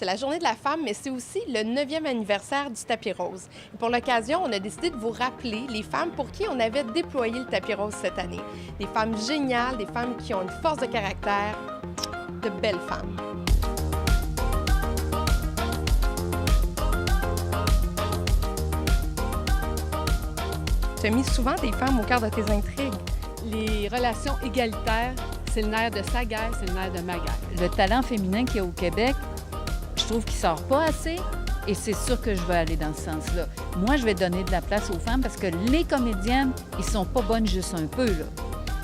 c'est la Journée de la femme, mais c'est aussi le 9e anniversaire du tapis rose. Et pour l'occasion, on a décidé de vous rappeler les femmes pour qui on avait déployé le tapis rose cette année. Des femmes géniales, des femmes qui ont une force de caractère, de belles femmes. Tu as mis souvent des femmes au cœur de tes intrigues. Les relations égalitaires, c'est le nerf de sa guerre, c'est le nerf de ma guerre. Le talent féminin qu'il y a au Québec, je trouve qu'il sort pas assez et c'est sûr que je vais aller dans ce sens-là. Moi, je vais donner de la place aux femmes parce que les comédiennes, ils sont pas bonnes juste un peu, là.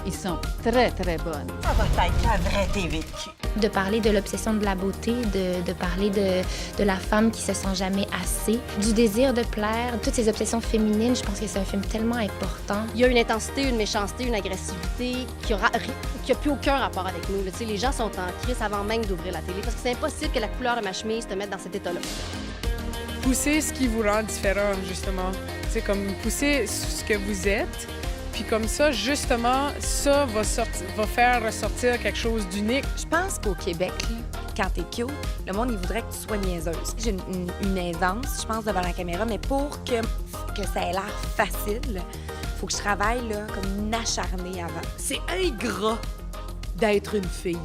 Ils sont très, très bonnes. Ça va être la vraie TV de cul. De parler de l'obsession de la beauté, de parler de la femme qui se sent jamais assez, du désir de plaire, toutes ces obsessions féminines, je pense que c'est un film tellement important. Il y a une intensité, une méchanceté, une agressivité qui a plus aucun rapport avec nous. Là. Les gens sont en crise avant même d'ouvrir la télé parce que c'est impossible que la couleur de ma chemise te mette dans cet état-là. Pousser ce qui vous rend différent, justement. C'est comme pousser ce que vous êtes. Puis comme ça, justement, ça va faire ressortir quelque chose d'unique. Je pense qu'au Québec, là, quand t'es cute, le monde, il voudrait que tu sois niaiseuse. J'ai une aisance, je pense, devant la caméra, mais pour que ça ait l'air facile, faut que je travaille là, comme une acharnée avant. C'est ingrat d'être une fille.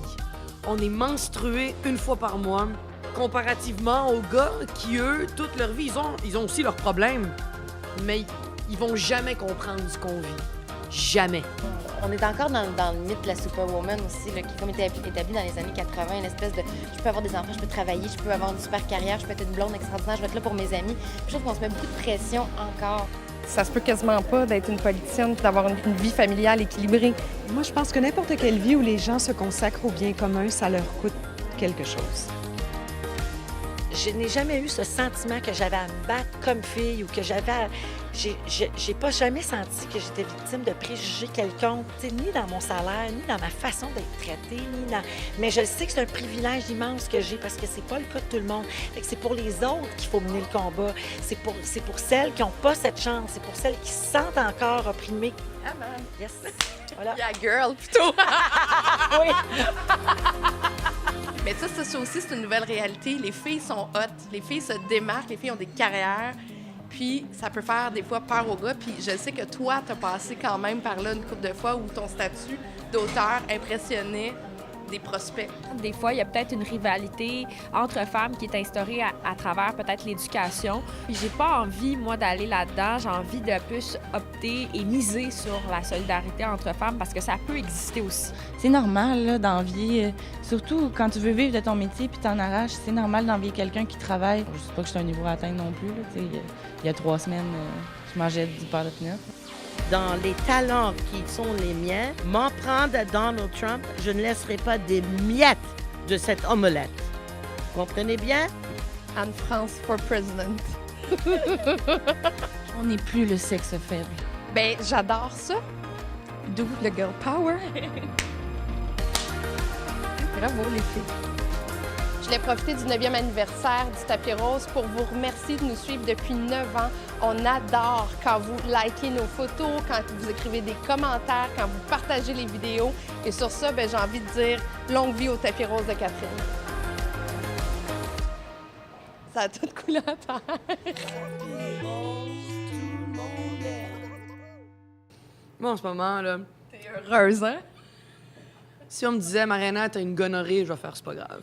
On est menstrué une fois par mois, comparativement aux gars qui, eux, toute leur vie, ils ont aussi leurs problèmes, mais ils vont jamais comprendre ce qu'on vit. Jamais. On est encore dans le mythe de la superwoman aussi, là, qui est comme établi dans les années 80, une espèce de je peux avoir des enfants, je peux travailler, je peux avoir une super carrière, je peux être une blonde extraordinaire, je vais être là pour mes amis. Puis je trouve qu'on se met beaucoup de pression encore. Ça se peut quasiment pas d'être une politicienne, d'avoir une vie familiale équilibrée. Moi, je pense que n'importe quelle vie où les gens se consacrent au bien commun, ça leur coûte quelque chose. Je n'ai jamais eu ce sentiment que j'avais à me battre comme fille ou que j'avais j'ai pas jamais senti que j'étais victime de préjugés quelconques, ni dans mon salaire, ni dans ma façon d'être traitée, mais je sais que c'est un privilège immense que j'ai parce que c'est pas le cas de tout le monde. Fait que c'est pour les autres qu'il faut mener le combat. C'est pour celles qui n'ont pas cette chance. C'est pour celles qui se sentent encore opprimées. Ah, man. Yes. Voilà. Yeah, girl, plutôt. Oui. Mais ça aussi, c'est une nouvelle réalité. Les filles sont hot, les filles se démarquent, les filles ont des carrières. Puis ça peut faire des fois peur aux gars. Puis je sais que toi, t'as passé quand même par là une couple de fois où ton statut d'auteur impressionnait des prospects. Des fois, il y a peut-être une rivalité entre femmes qui est instaurée à travers peut-être l'éducation. Puis j'ai pas envie, moi, d'aller là-dedans. J'ai envie de plus opter et miser sur la solidarité entre femmes parce que ça peut exister aussi. C'est normal là, d'envier, surtout quand tu veux vivre de ton métier puis t'en arraches, c'est normal d'envier quelqu'un qui travaille. Je sais pas que je suis à un niveau à atteindre non plus. Là, il y a 3 semaines, je mangeais du beurre de pinot. Dans les talents qui sont les miens, m'en prendre à Donald Trump, je ne laisserai pas des miettes de cette omelette. Comprenez bien? Anne-France for president. On n'est plus le sexe faible. Ben, j'adore ça. D'où le girl power. Bravo, les filles. Je voulais profiter du 9e anniversaire du Tapis Rose pour vous remercier de nous suivre depuis 9 ans. On adore quand vous likez nos photos, quand vous écrivez des commentaires, quand vous partagez les vidéos. Et sur ça, ben, j'ai envie de dire longue vie au Tapis Rose de Catherine. Ça a tout coulé à terre. Moi, en ce moment, là, T'es heureuse, hein? si on me disait, Mariana, t'as une gonorrhée, je vais faire, c'est pas grave.